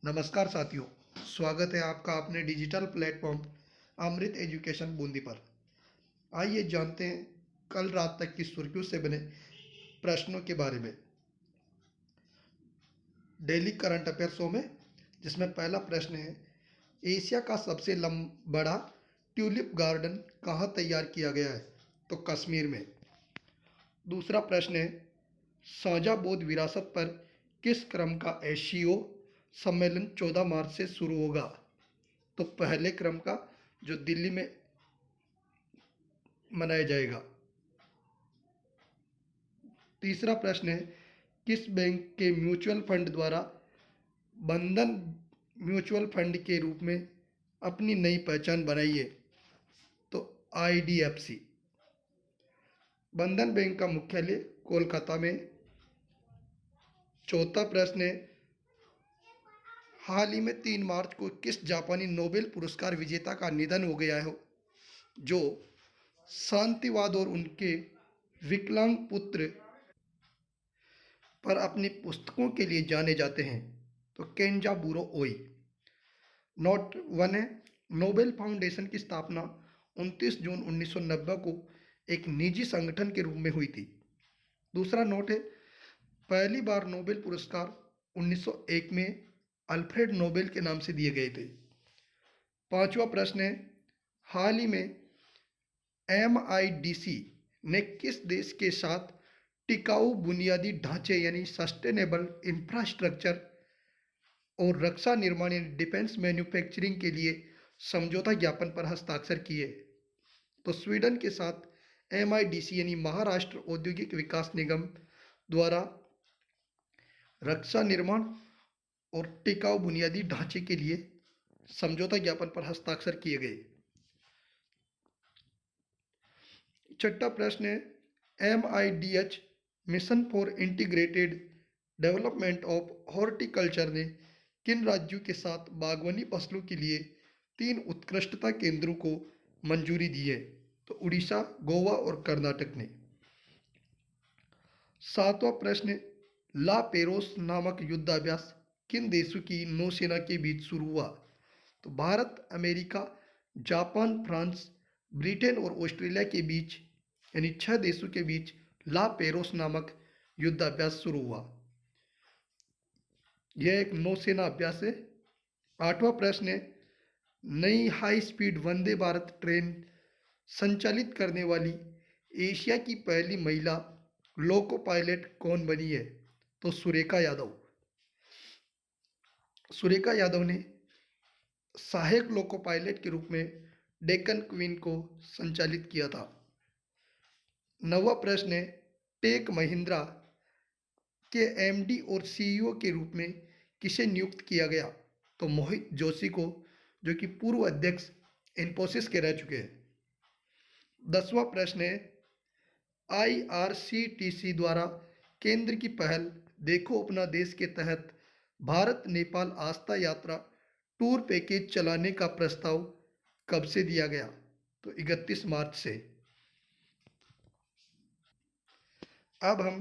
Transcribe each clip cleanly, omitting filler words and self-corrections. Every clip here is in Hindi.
नमस्कार साथियों, स्वागत है आपका अपने डिजिटल प्लेटफॉर्म अमृत एजुकेशन बूंदी पर। आइए जानते हैं कल रात तक की सुर्खियों से बने प्रश्नों के बारे में डेली करंट अफेयर्सों में, जिसमें पहला प्रश्न है, एशिया का सबसे बड़ा ट्यूलिप गार्डन कहाँ तैयार किया गया है? तो कश्मीर में। दूसरा प्रश्न है, साझा बौद्ध विरासत पर किस क्रम का एससीओ सम्मेलन 14 मार्च से शुरू होगा? तो पहले क्रम का, जो दिल्ली में मनाया जाएगा। तीसरा प्रश्न है, किस बैंक के म्यूचुअल फंड द्वारा बंधन म्यूचुअल फंड के रूप में अपनी नई पहचान बनाई है? तो आईडीएफसी। बंधन बैंक का मुख्यालय कोलकाता में। चौथा प्रश्न है, हाल ही में 3 मार्च को किस जापानी नोबेल पुरस्कार विजेता का निधन हो गया है, जो शांतिवाद और उनके विकलांग पुत्र पर अपनी पुस्तकों के लिए जाने जाते हैं? तो केंजाबुरो ओई। नोट 1 है, नोबेल फाउंडेशन की स्थापना 29 जून 1990 को एक निजी संगठन के रूप में हुई थी। दूसरा नोट है, पहली बार नोबेल पुरस्कार 1901 में अल्फ्रेड नोबेल के नाम से दिए गए थे। पांचवा प्रश्न है, हाल ही में MIDC ने किस देश के साथ टिकाऊ बुनियादी ढांचे यानी सस्टेनेबल इंफ्रास्ट्रक्चर और रक्षा निर्माण यानी डिफेंस मैन्युफैक्चरिंग के लिए समझौता ज्ञापन पर हस्ताक्षर किए? तो स्वीडन के साथ MIDC यानी महाराष्ट्र औद्योगिक विकास निगम द्वारा रक्षा निर्माण और टिकाऊ बुनियादी ढांचे के लिए समझौता ज्ञापन पर हस्ताक्षर किए गए। छठा प्रश्न है, MIDH mission for integrated development of horticulture ने किन राज्यों के साथ बागवानी फसलों के लिए 3 उत्कृष्टता केंद्रों को मंजूरी दी है? तो उड़ीसा, गोवा और कर्नाटक ने। सातवां प्रश्न, ला पेरोस नामक युद्धाभ्यास किन देशों की नौसेना के बीच शुरू हुआ? तो Bharat, America, Japan, France, Britain और ऑस्ट्रेलिया के बीच यानी 6 देशों के बीच ला पेरोस नामक युद्धाभ्यास शुरू हुआ। यह एक नौसेना अभ्यास है। आठवां प्रश्न है, नई high speed Vande Bharat train संचालित करने वाली एशिया की पहली महिला लोको पायलट कौन बनी है? तो सुरेखा यादव। सुरेखा यादव ने सहायक लोको पायलट के रूप में डेक्कन क्वीन को संचालित किया था। नवा प्रश्न है, टेक महिंद्रा के MD और CEO के रूप में किसे नियुक्त किया गया? तो मोहित जोशी को, जो कि पूर्व अध्यक्ष इन्फोसिस के रह चुके हैं। 10वां प्रश्न है, IRCTC द्वारा केंद्र की पहल देखो अपना देश के तहत भारत नेपाल आस्था यात्रा टूर पैकेज चलाने का प्रस्ताव कब से दिया गया? तो 31 मार्च से। अब हम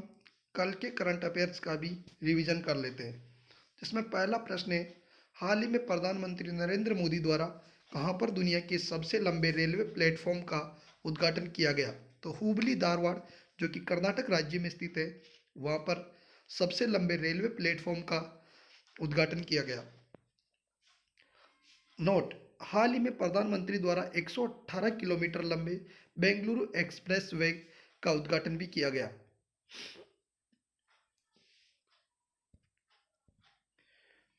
कल के करंट अफेयर्स का भी रिवीजन कर लेते हैं, जिसमें पहला प्रश्न है, हाल ही में प्रधानमंत्री नरेंद्र मोदी द्वारा कहां पर दुनिया के सबसे लंबे रेलवे प्लेटफॉर्म का उद्घाटन किया गया? तो हुबली धारवाड़, जो कि कर्नाटक राज्य में स्थित है, वहां पर सबसे लंबे रेलवे प्लेटफॉर्म का उद्घाटन किया गया। नोट, हाल ही में प्रधानमंत्री द्वारा 118 किलोमीटर लंबे बेंगलुरु एक्सप्रेस वे का उद्घाटन भी किया गया।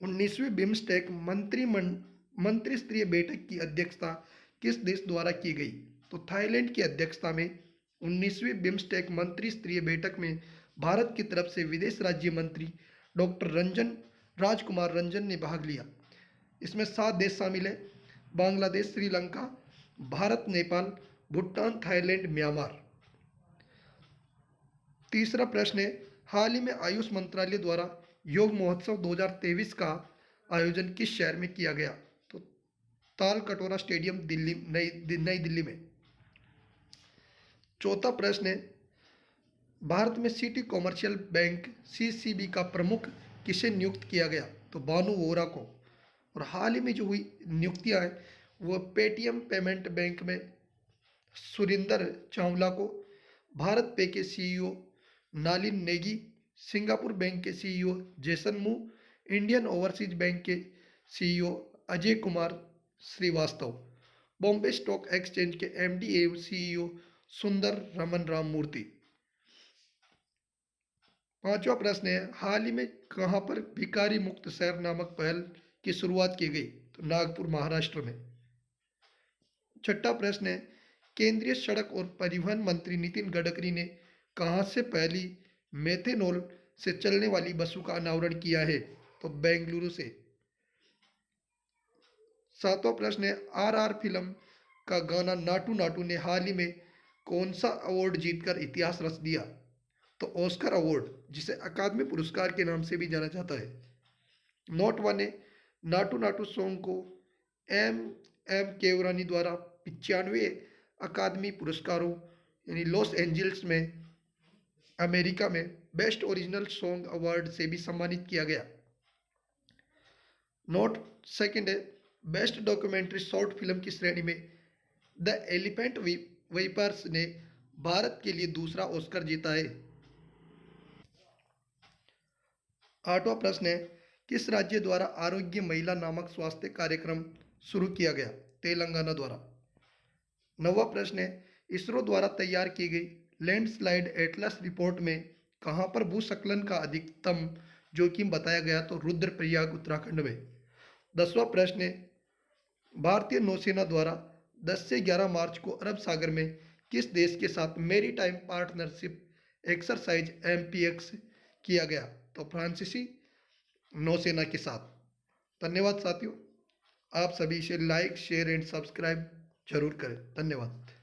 19वीं बिम्स्टेक मंत्री स्तरीय बैठक की अध्यक्षता किस देश द्वारा की गई? तो थाईलैंड की अध्यक्षता में 19वीं बिम्स्टेक मंत्री स्तरीय बैठक में भारत की तरफ से विदेश राज्य मंत्री डॉक्टर राजकुमार रंजन ने भाग लिया। इसमें 7 देश शामिल है, बांग्लादेश, श्रीलंका, भारत, नेपाल, भूटान, थाईलैंड, म्यांमार। तीसरा प्रश्न है, हाल ही में आयुष मंत्रालय द्वारा योग महोत्सव 2023 का आयोजन किस शहर में किया गया? तो ताल कटोरा स्टेडियम, दिल्ली, नई दिल्ली में। चौथा प्रश्न है, भारत में सिटी कॉमर्शियल बैंक CCB का प्रमुख किसे नियुक्त किया गया? तो बानू वोरा को। और हाल ही में जो हुई नियुक्तियां हैं वो पेटीएम पेमेंट बैंक में सुरिंदर चावला को, भारत पे के CEO Nalin Negi, Singapore bank के CEO Jason Mu, Indian Overseas Bank के CEO Ajay Kumar Srivastava, Bombay Stock Exchange के एमडी एवं सीईओ सुंदर रमन राम मूर्ति। पांचवा प्रश्न है, हाल ही में कहां पर भिखारी मुक्त शहर नामक पहल की शुरुआत की गई? तो नागपुर महाराष्ट्र में। छठा प्रश्न है, केंद्रीय सड़क और परिवहन मंत्री नितिन गडकरी ने कहां से पहली मेथेनॉल से चलने वाली बसों का अनावरण किया है? तो बेंगलुरु से। सातवां प्रश्न है, आरआर फिल्म का गाना नाटू नाटू ने हाल ही में कौन सा अवार्ड जीतकर इतिहास रच दिया? तो ऑस्कर अवार्ड, जिसे अकादमी पुरस्कार के नाम से भी जाना जाता है। नोट वन है, नाटू नाटू सॉन्ग को एम एम केवरानी द्वारा 95 अकादमी पुरस्कारों यानी लॉस एंजल्स में अमेरिका में बेस्ट ओरिजिनल सॉन्ग अवार्ड से भी सम्मानित किया गया। नोट सेकंड है, बेस्ट डॉक्यूमेंट्री शॉर्ट फिल्म की श्रेणी में द एलिफेंट वेपर्स ने भारत के लिए दूसरा ऑस्कर जीता है। आठवां प्रश्न है, किस राज्य द्वारा आरोग्य महिला नामक स्वास्थ्य कार्यक्रम शुरू किया गया? तेलंगाना द्वारा। नौवां प्रश्न है, इसरो द्वारा तैयार की गई लैंडस्लाइड एटलस रिपोर्ट में कहां पर भूस्खलन का अधिकतम जोखिम बताया गया? तो रुद्रप्रयाग उत्तराखंड में। 10वां प्रश्न है, भारतीय नौसेना द्वारा 10 से 11 मार्च को अरब सागर में किस देश के साथ मेरीटाइम पार्टनरशिप एक्सरसाइज एमपीएक्स किया गया? तो फ्रांसीसी नौसेना के साथ। धन्यवाद साथियों, आप सभी इसे लाइक शेयर एंड सब्सक्राइब जरूर करें। धन्यवाद।